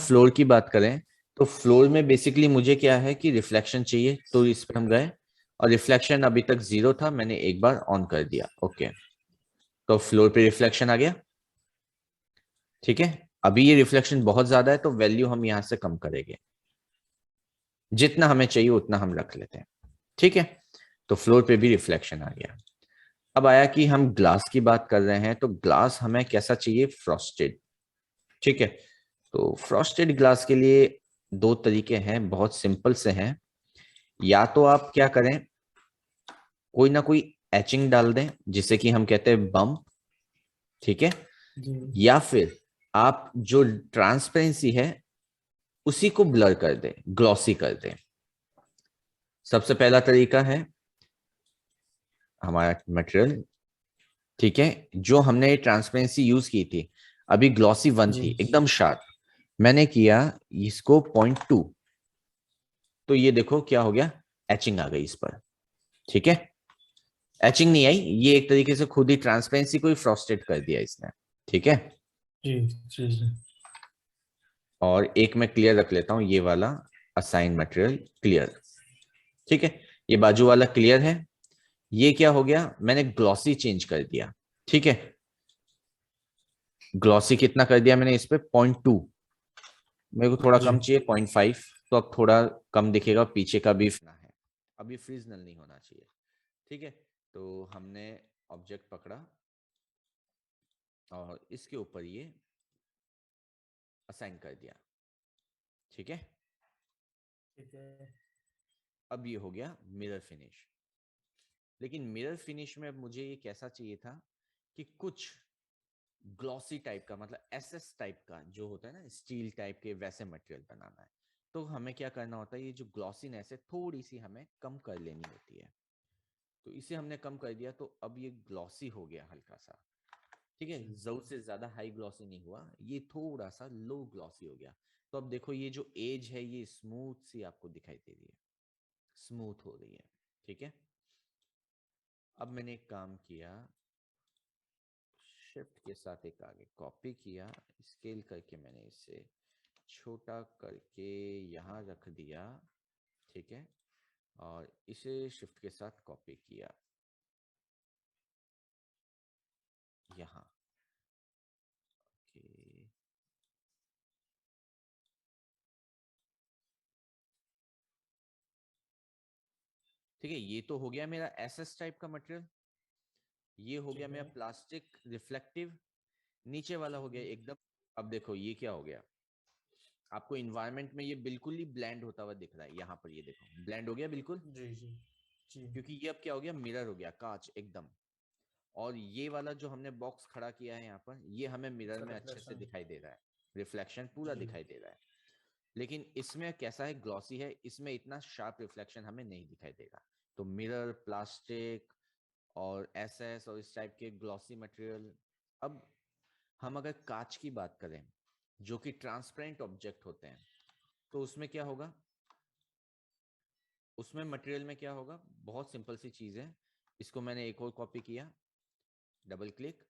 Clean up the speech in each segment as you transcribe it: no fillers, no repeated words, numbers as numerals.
Floor की बात करें तो फ्लोर में बेसिकली मुझे क्या है कि रिफ्लेक्शन चाहिए, तो इस पर हम गए और रिफ्लेक्शन अभी तक 0 था, मैंने एक बार ऑन कर दिया। ओके, तो फ्लोर पे रिफ्लेक्शन आ गया। ठीक है, अभी ये रिफ्लेक्शन बहुत ज्यादा है तो वैल्यू हम यहां से कम करेंगे, जितना हमें चाहिए उतना हम रख लेते हैं। ठीक है, तो फ्लोर पे भी रिफ्लेक्शन आ गया। अब आया कि हम ग्लास की बात कर रहे हैं, तो ग्लास हमें कैसा चाहिए? फ्रॉस्टेड। ठीक है, तो फ्रॉस्टेड ग्लास के लिए दो तरीके हैं, बहुत सिंपल से हैं। या तो आप क्या करें, कोई ना कोई एचिंग डाल दें जिसे कि हम कहते हैं बम्प। ठीक है, जी या फिर आप जो ट्रांसपेरेंसी है उसी को ब्लर कर दें, ग्लॉसी कर दें। सबसे पहला तरीका है हमारा मटेरियल। ठीक है, जो हमने ट्रांसपेरेंसी यूज की थी, अभी ग्लॉसी 1 जी थी एकदम शार्प, मैंने किया इसको 0.2, तो ये देखो क्या हो गया, एचिंग आ गई इस पर। ठीक है, एचिंग नहीं आई, ये एक तरीके से खुद ही ट्रांसपेरेंसी को ही फ्रॉस्टेड कर दिया इसने। ठीक है, जी जी जी और एक मैं क्लियर रख लेता हूं, ये वाला असाइन मटेरियल क्लियर। ठीक है, ये बाजू वाला क्लियर है। ये क्या हो गया, मैंने ग्लॉसी चेंज कर दिया। ठीक है, ग्लॉसी कितना कर दिया मैंने इस पे? 0.2। मेरे को थोड़ा जी कम चाहिए, 0.5, तो अब थोड़ा कम दिखेगा, पीछे का भी है, अभी फ्रीजनल नहीं होना चाहिए। ठीक है, तो हमने ऑब्जेक्ट पकड़ा और इसके ऊपर ये असाइन कर दिया। ठीक है, ठीक है। अब ये हो गया मिरर फिनिश। लेकिन मिरर फिनिश में अब मुझे ये कैसा चाहिए था कि कुछ ग्लॉसी टाइप का, मतलब एसएस टाइप का जो होता है ना, स्टील टाइप के वैसे मटेरियल बनाना है। तो हमें क्या करना होता है, ये जो ग्लॉसीनेस है थोड़ी सी हमें कम कर लेनी होती है। तो इसे हमने कम कर दिया, तो अब ये ग्लॉसी हो गया हल्का सा। ठीक है, जी जरूरत से ज्यादा हाई ग्लॉसी नहीं हुआ, ये थोड़ा सा लो ग्लॉसी हो गया। तो अब देखो ये जो एज है ये स्मूथ सी आपको दिखाई दे रही है, स्मूथ हो रही है। ठीक है, अब मैंने एक काम किया, शिफ्ट के साथ एक आगे कॉपी किया, स्केल करके मैंने इसे छोटा करके यहाँ रख दिया। ठीक है, और इसे शिफ्ट के साथ कॉपी किया यहाँ। ओके, ठीक है, ये तो हो गया मेरा एसएस टाइप का मटेरियल। ये हो गया ठीक मेरा है। प्लास्टिक रिफ्लेक्टिव, नीचे वाला हो गया एकदम। अब देखो ये क्या हो गया, आपको इन्वायरमेंट में ये बिल्कुल ही ब्लेंड होता हुआ दिख रहा है, यहाँ पर ये देखो ब्लेंड हो गया बिल्कुल। जी जी जी क्योंकि ये अब क्या हो गया, मिरर हो गया, कांच एकदम। और ये वाला जो हमने बॉक्स खड़ा किया है यहाँ पर, ये हमें मिरर इसका में अच्छे से रिफ्लेक्शन। दिखाई दे रहा है, रिफ्लेक्शन पूरा जी दिखाई दे रहा है। लेकिन इसमें कैसा है, ग्लॉसी है, इसमें इतना शार्प रिफ्लेक्शन हमें नहीं दिखाई देगा। तो मिरर, प्लास्टिक और एसएस और इस टाइप के ग्लॉसी मटेरियल। अब हम अगर कांच की बात करें, जो कि ट्रांसपेरेंट ऑब्जेक्ट होते हैं, तो उसमें क्या होगा, उसमें मटेरियल में क्या होगा, बहुत सिंपल सी चीज है। इसको मैंने एक और कॉपी किया, डबल क्लिक।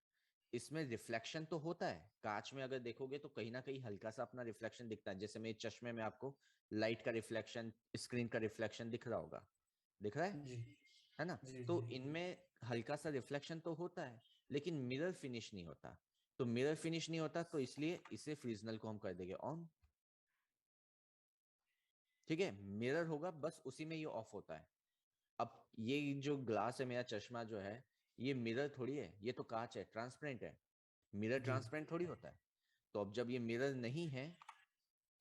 इसमें रिफ्लेक्शन तो होता है, कांच में अगर देखोगे तो कहीं ना कहीं हल्का सा अपना रिफ्लेक्शन दिखता है, जैसे मेरे चश्मे में आपको लाइट का रिफ्लेक्शन, स्क्रीन का रिफ्लेक्शन दिख रहा होगा, दिख रहा जी है ना? जी तो जी इनमें हल्का सा रिफ्लेक्शन तो होता है, लेकिन मिरर फिनिश नहीं होता। तो मिरर फिनिश नहीं होता, तो इसलिए इसे फ्रीजनल को हम कर देंगे ऑन। ठीक है, मिरर होगा बस उसी में ये ऑफ होता है। अब ये जो ग्लास है, मेरा चश्मा जो है, ये मिरर थोड़ी है, ये तो कांच है, ट्रांसपेरेंट है। मिरर जी ट्रांसपेरेंट थोड़ी होता है। तो अब जब ये मिरर नहीं है,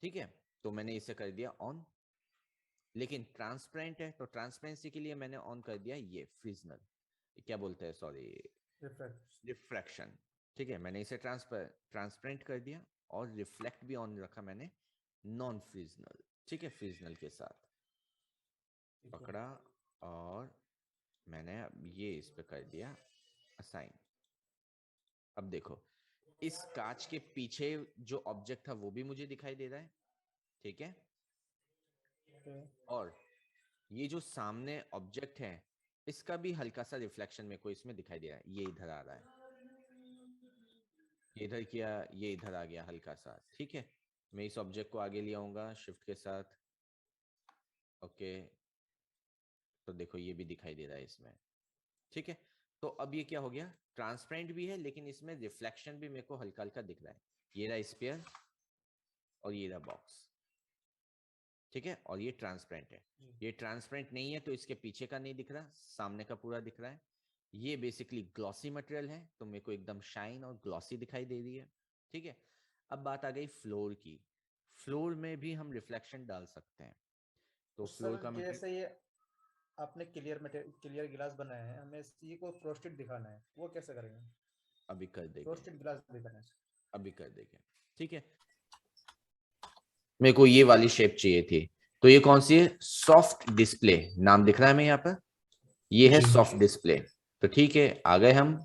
ठीक है, तो मैंने इसे कर दिया ऑन। लेकिन ट्रांसपेरेंट है, तो ट्रांसपेरेंसी के लिए मैंने ऑन कर दिया ये फ्रीजनल, क्या बोलते हैं, सॉरी, रिफ्लेक्ट। रिफ्रैक्शन। ठीक है, मैंने इसे ट्रांसपेरेंट कर दिया, और रिफ्लेक्ट भी ऑन रखा मैंने, नॉन फ्रीजनल। ठीक है, फ्रीजनल के साथ ठीक है। पकड़ा, और मैंने अब ये इस पे कर दिया असाइन। अब देखो, इस कांच के पीछे जो ऑब्जेक्ट था वो भी मुझे दिखाई दे रहा है। ठीक है, ओके। और ये जो सामने ऑब्जेक्ट है, इसका भी हल्का सा रिफ्लेक्शन मेरे को इसमें दिखाई दे रहा है, ये इधर आ रहा है, ये इधर किया, ये इधर आ गया हल्का सा। ठीक है, मैं इस ऑब्जेक्ट को आगे ले आऊंगा शिफ्ट के साथ। ओके, तो देखो ये भी दिखाई दे रहा है इसमें। ठीक है, तो अब ये क्या हो गया, ट्रांसपेरेंट भी है लेकिन इसमें रिफ्लेक्शन भी मेरे को हल्का हल्का दिख रहा है। ये रहा स्फीयर और ये रहा बॉक्स। ठीक है, और ये ट्रांसपेरेंट है। ये ट्रांसपेरेंट नहीं है तो इसके पीछे का नहीं दिख रहा, सामने का पूरा दिख रहा है। ये बेसिकली ग्लॉसी मटेरियल है तो मेरे को एकदम शाइन और ग्लॉसी दिखाई दे रही है। ठीक है, अब बात आ गई फ्लोर की। फ्लोर में भी हम रिफ्लेक्शन डाल सकते हैं। तो फ्लोर सर का मटेरियल जैसे ये आपने क्लियर गिलास बनाया है, हमें ये को फ्रोस्टेड दिखाना है, वो कैसे करेंगे? अभी कर देंगे, फ्रोस्टेड गिलास दिखाना है। अभी कर देंगे। ठीक है, मेरे को ये वाली शेप चाहिए थी। तो ये कौन सी है, सॉफ्ट डिस्प्ले नाम दिख रहा है हमें यहाँ पर, ये है जी। Soft display. तो ठीक है, आ गए हम,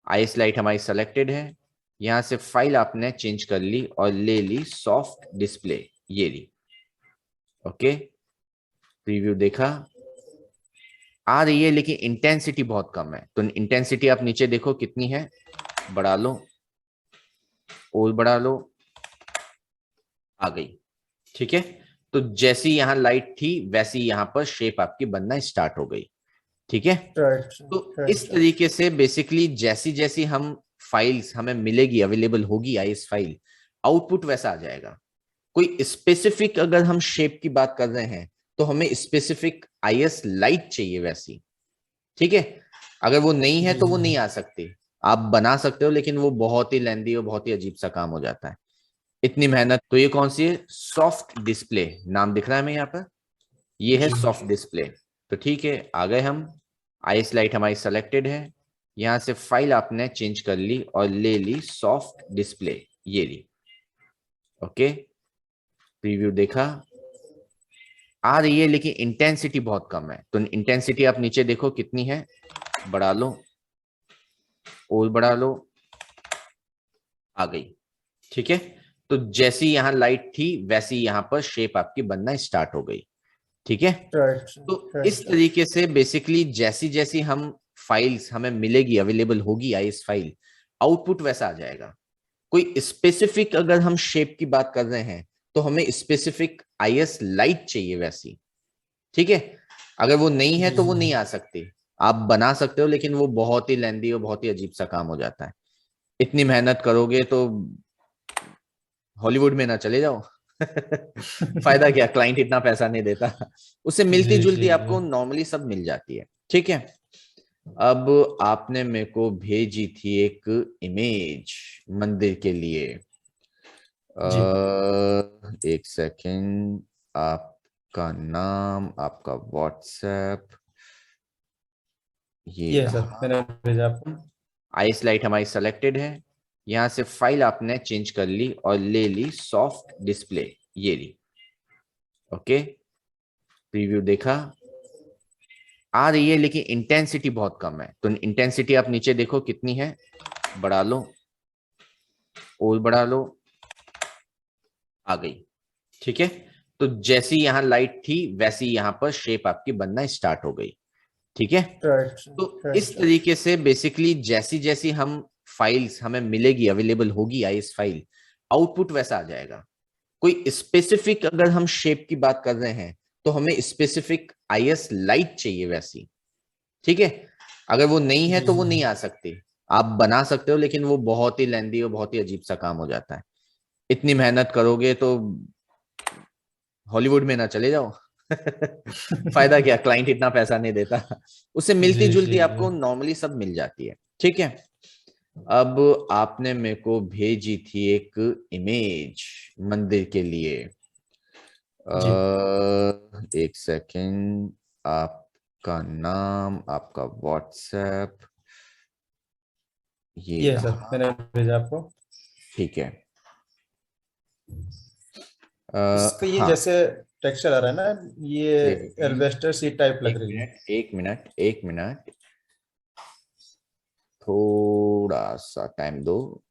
आई स्लाइड हमारी सेलेक्टेड है, यहां से फाइल आपने चेंज कर ली और ले ली सॉफ्ट डिस्प्ले, ये ली। ओके, प्रीव्यू देखा, आ रही है लेकिन इंटेंसिटी बहुत कम है। तो इंटेंसिटी आप नीचे देखो कितनी है, बढ़ा लो और बढ़ा लो, आ गई। ठीक है, तो जैसी यहां लाइट थी वैसी यहां पर शेप आपकी बनना स्टार्ट हो गई। ठीक है, राइट तो राइट इस सर। तरीके से बेसिकली जैसी जैसी हम फाइल्स हमें मिलेगी, अवेलेबल होगी आईएस फाइल, आउटपुट वैसा आ जाएगा। कोई स्पेसिफिक अगर हम शेप की बात कर रहे हैं तो हमें स्पेसिफिक आईएस लाइट चाहिए वैसी। ठीक है, अगर वो नहीं है जी तो वो जी नहीं आ सकती। आप बना सकते हो लेकिन वो बहुत ही लेंदी और बहुत ही अजीब सा काम हो जाता है, इतनी मेहनत। तो ये कौन सी है, सॉफ्ट डिस्प्ले नाम दिख रहा है हमें यहाँ पर, ये है जी। Soft display. तो ठीक है, आ गए हम, आई स्लाइड हमारी सेलेक्टेड है, यहां से फाइल आपने चेंज कर ली और ले ली सॉफ्ट डिस्प्ले, ये ली। ओके, प्रीव्यू देखा, आ रही है लेकिन इंटेंसिटी बहुत कम है। तो इंटेंसिटी आप नीचे देखो कितनी है, बढ़ा लो और बढ़ा लो, आ गई। ठीक है, तो जैसी यहां लाइट थी वैसी यहां पर शेप आपकी बनना स्टार्ट हो गई। ठीक है, राइट तो राइट इस सर। तरीके से बेसिकली जैसी जैसी हम फाइल्स हमें मिलेगी, अवेलेबल होगी आईएस फाइल, आउटपुट वैसा आ जाएगा। कोई स्पेसिफिक अगर हम शेप की बात कर रहे हैं तो हमें स्पेसिफिक आईएस लाइट चाहिए वैसी। ठीक है, अगर वो नहीं है जी तो जी वो नहीं आ सकती। आप बना सकते हो लेकिन वो बहुत ही लेंदी और बहुत ही अजीब सा काम हो जाता है। इतनी मेहनत करोगे तो हॉलीवुड में ना चले जाओ। फायदा क्या, क्लाइंट इतना पैसा नहीं देता। उससे मिलती जी जुलती जी जी। आपको नॉर्मली सब मिल जाती है। ठीक है, अब आपने मेरे को भेजी थी एक इमेज मंदिर के लिए। जी एक सेकंड, आपका नाम, आपका व्हाट्सएप, ये ये सर रहा। मैंने भेजा आपको। आई स्लाइड हमारी सेलेक्टेड है, यहां से फाइल आपने चेंज कर ली और ले ली सॉफ्ट डिस्प्ले, ये ली। ओके, प्रीव्यू देखा, आ रही है लेकिन इंटेंसिटी बहुत कम है। तो इंटेंसिटी आप नीचे देखो कितनी है, बढ़ा लो और बढ़ा लो, आ गई। ठीक है, तो जैसी यहां लाइट थी वैसी यहां पर शेप आपकी बनना स्टार्ट हो गई। ठीक है, राइट तो राइट इस सर। तरीके से बेसिकली जैसी जैसी हम फाइल्स हमें मिलेगी, अवेलेबल होगी आईएस फाइल, आउटपुट वैसा आ जाएगा। कोई स्पेसिफिक अगर हम शेप की बात कर रहे हैं तो हमें स्पेसिफिक आईएस लाइट चाहिए वैसी। ठीक है, अगर वो नहीं है जी तो जी वो नहीं आ सकती। आप बना सकते हो लेकिन वो बहुत ही लेंदी और बहुत ही अजीब सा काम हो जाता है। इतनी मेहनत करोगे तो हॉलीवुड में ना चले जाओ। फायदा क्या, क्लाइंट इतना पैसा नहीं देता। उससे मिलती जी जुलती जी जी। आपको नॉर्मली सब मिल जाती है। ठीक है, अब आपने मेरे को भेजी थी एक इमेज मंदिर के लिए। जी एक सेकंड, आपका नाम, आपका व्हाट्सएप, ये ये सर रहा। मैंने भेजा आपको। ठीक है, इसका ये हाँ, जैसे टेक्सचर आ रहा है ना, ये एक मिनट, एल्वेस्टर सीट टाइप लग रही है। एक मिनट, एक मिनट, थोड़ा सा टाइम दो,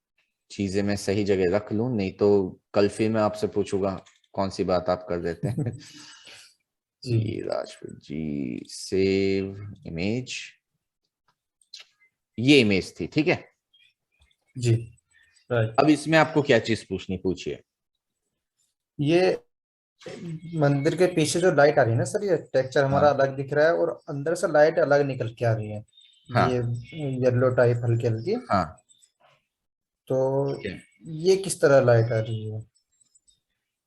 चीजें मैं सही जगह रख लूं, नहीं तो कल फिर मैं आपसे पूछूंगा कौन सी बात आप कर देते हैं। जी ये राजपूत जी, सेव इमेज, ये इमेज थी। ठीक है, जी। राइट। अब इसमें आपको क्या चीज पूछनी, पूछिए। ये मंदिर के पीछे जो लाइट आ रही है ना सर, ये टेक्सचर हमारा हाँ अलग दिख रहा है और अंदर से लाइट अलग निकल के आ रही है, ये हाँ येलो टाइप हल्की हल्की। हाँ। तो ठीक है, ये किस तरह लाइट आ रही है?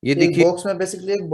ये एक देखिए, बॉक्स में बेसिकली एक